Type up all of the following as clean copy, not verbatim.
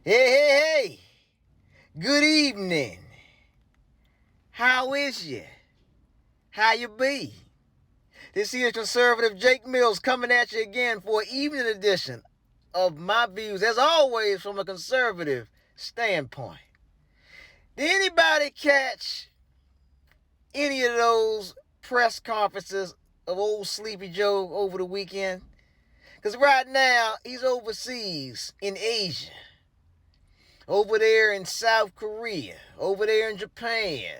Hey. Good evening. How is you? How you be? This here is conservative Jake Mills coming at you again for an evening edition of my views, as always, from a conservative standpoint. Did anybody catch any of those press conferences of old Sleepy Joe over the weekend? Because right now, he's overseas in Asia. Over there in South Korea, over there in Japan.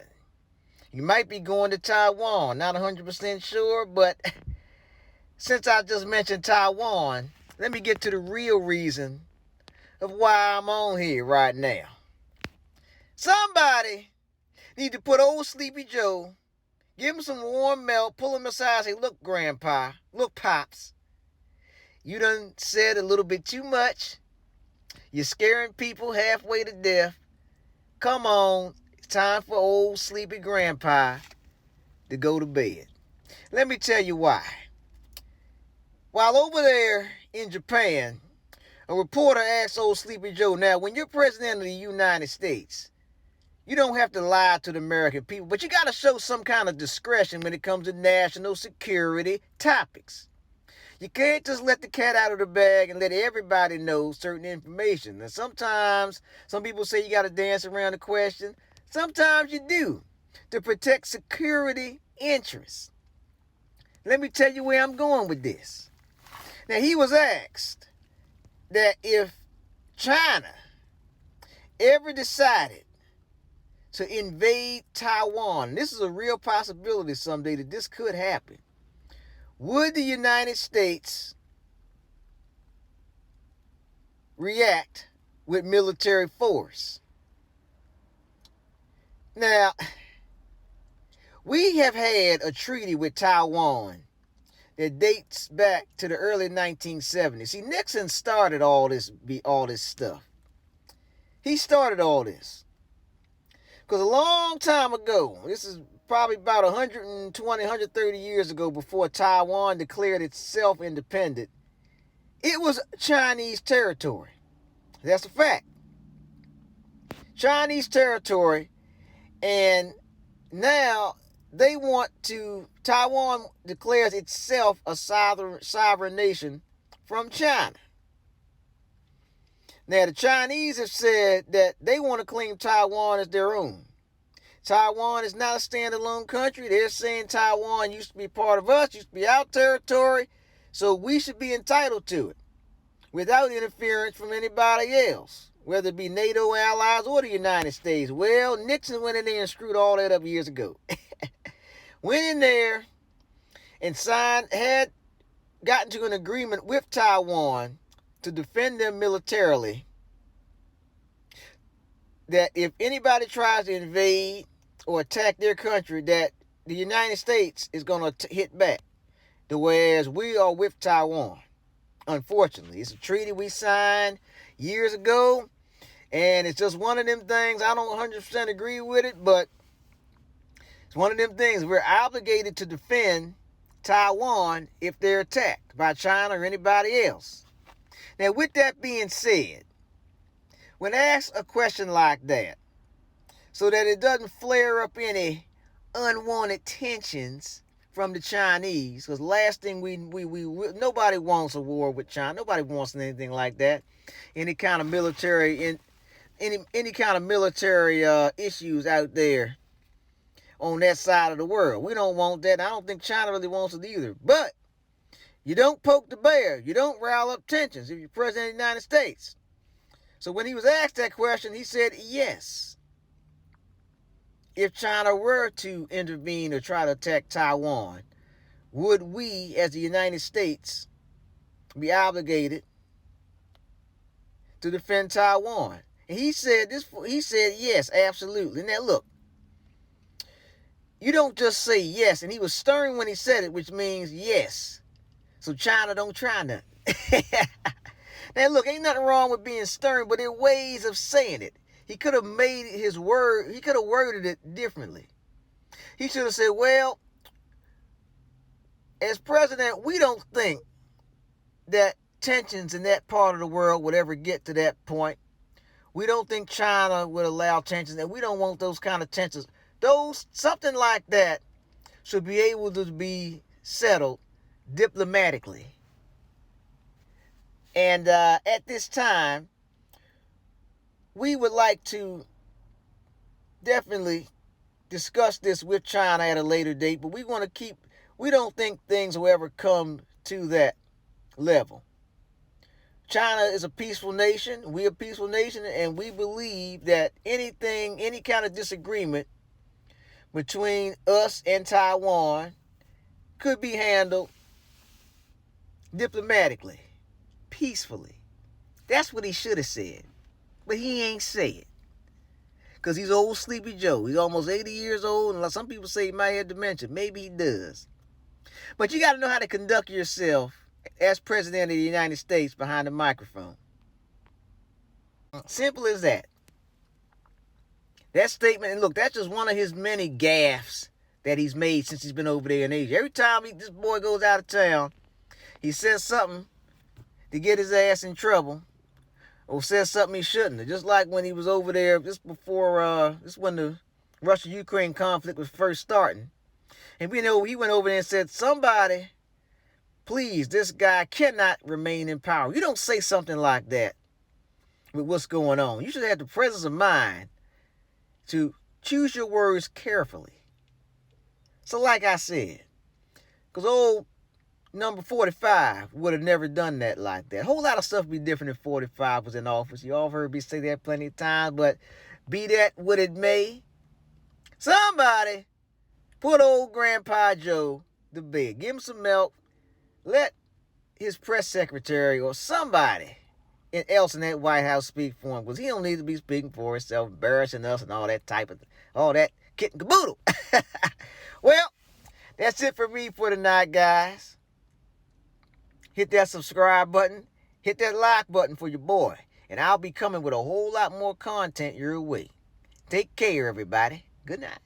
You might be going to Taiwan, not 100% sure, but since I just mentioned Taiwan, let me get to the real reason of why I'm on here right now. Somebody need to put old Sleepy Joe, give him some warm milk, pull him aside, say, look, Grandpa, look, Pops, you done said a little bit too much. You're scaring people halfway to death. Come on, it's time for old sleepy grandpa to go to bed. Let me tell you why. While over there in Japan, a reporter asked old Sleepy Joe, now, when you're president of the United States, you don't have to lie to the American people, but you got to show some kind of discretion when it comes to national security topics. You can't just let the cat out of the bag and let everybody know certain information. And sometimes, some people say you got to dance around the question. Sometimes you do, to protect security interests. Let me tell you where I'm going with this. Now, he was asked that if China ever decided to invade Taiwan, this is a real possibility someday that this could happen, would the United States react with military force? Now, we have had a treaty with Taiwan that dates back to the early 1970s. See, Nixon started all this stuff. He started all this. Because a long time ago, this is probably about 120, 130 years ago, before Taiwan declared itself independent, it was Chinese territory. That's a fact. Chinese territory, and now Taiwan declares itself a sovereign nation from China. Now, the Chinese have said that they want to claim Taiwan as their own. Taiwan is not a standalone country. They're saying Taiwan used to be part of us, used to be our territory, so we should be entitled to it without interference from anybody else, whether it be NATO allies or the United States. Well, Nixon went in there and screwed all that up years ago. Went in there and had gotten to an agreement with Taiwan to defend them militarily, that if anybody tries to invade or attack their country, that the United States is going to hit back. Whereas we are with Taiwan. Unfortunately, it's a treaty we signed years ago, and it's just one of them things. I don't 100% agree with it, but it's one of them things. We're obligated to defend Taiwan if they're attacked by China or anybody else. Now, with that being said, when asked a question like that, so that it doesn't flare up any unwanted tensions from the Chinese, because last thing nobody wants a war with China. Nobody wants anything like that. Any kind of military issues out there on that side of the world. We don't want that. I don't think China really wants it either. But you don't poke the bear. You don't rile up tensions if you're president of the United States. So when he was asked that question, he said yes. If China were to intervene or try to attack Taiwan, would we, as the United States, be obligated to defend Taiwan? And he said yes, absolutely. Now look, you don't just say yes, and he was stern when he said it, which means yes. So China don't try nothing. Now look, ain't nothing wrong with being stern, but there are ways of saying it. He could have made his word, he could have worded it differently. He should have said, well, as president, we don't think that tensions in that part of the world would ever get to that point We don't think China would allow tensions, and we don't want those kind of tensions. Something like that should be able to be settled diplomatically. And at this time, we would like to definitely discuss this with China at a later date, but we don't think things will ever come to that level. China is a peaceful nation. We're a peaceful nation, and we believe that any kind of disagreement between us and Taiwan could be handled diplomatically, peacefully. That's what he should have said, but he ain't say it. Because he's old Sleepy Joe. He's almost 80 years old, and some people say he might have dementia. Maybe he does. But you got to know how to conduct yourself as President of the United States behind the microphone. Simple as that. That statement, and look, that's just one of his many gaffes that he's made since he's been over there in Asia. Every time this boy goes out of town, he says something to get his ass in trouble, or says something he shouldn't. Just like when he was over there, this when the Russia-Ukraine conflict was first starting. And we know he went over there and said, somebody, please, this guy cannot remain in power. You don't say something like that with what's going on. You should have the presence of mind to choose your words carefully. So like I said, because old number 45 would have never done that like that. A whole lot of stuff would be different if 45 was in office. You all heard me say that plenty of times, but be that what it may, somebody put old Grandpa Joe to bed. Give him some milk. Let his press secretary or somebody else in that White House speak for him, because he don't need to be speaking for himself, embarrassing us and all that all that kit and caboodle. Well, that's it for me for tonight, guys. Hit that subscribe button. Hit that like button for your boy. And I'll be coming with a whole lot more content your way. Take care, everybody. Good night.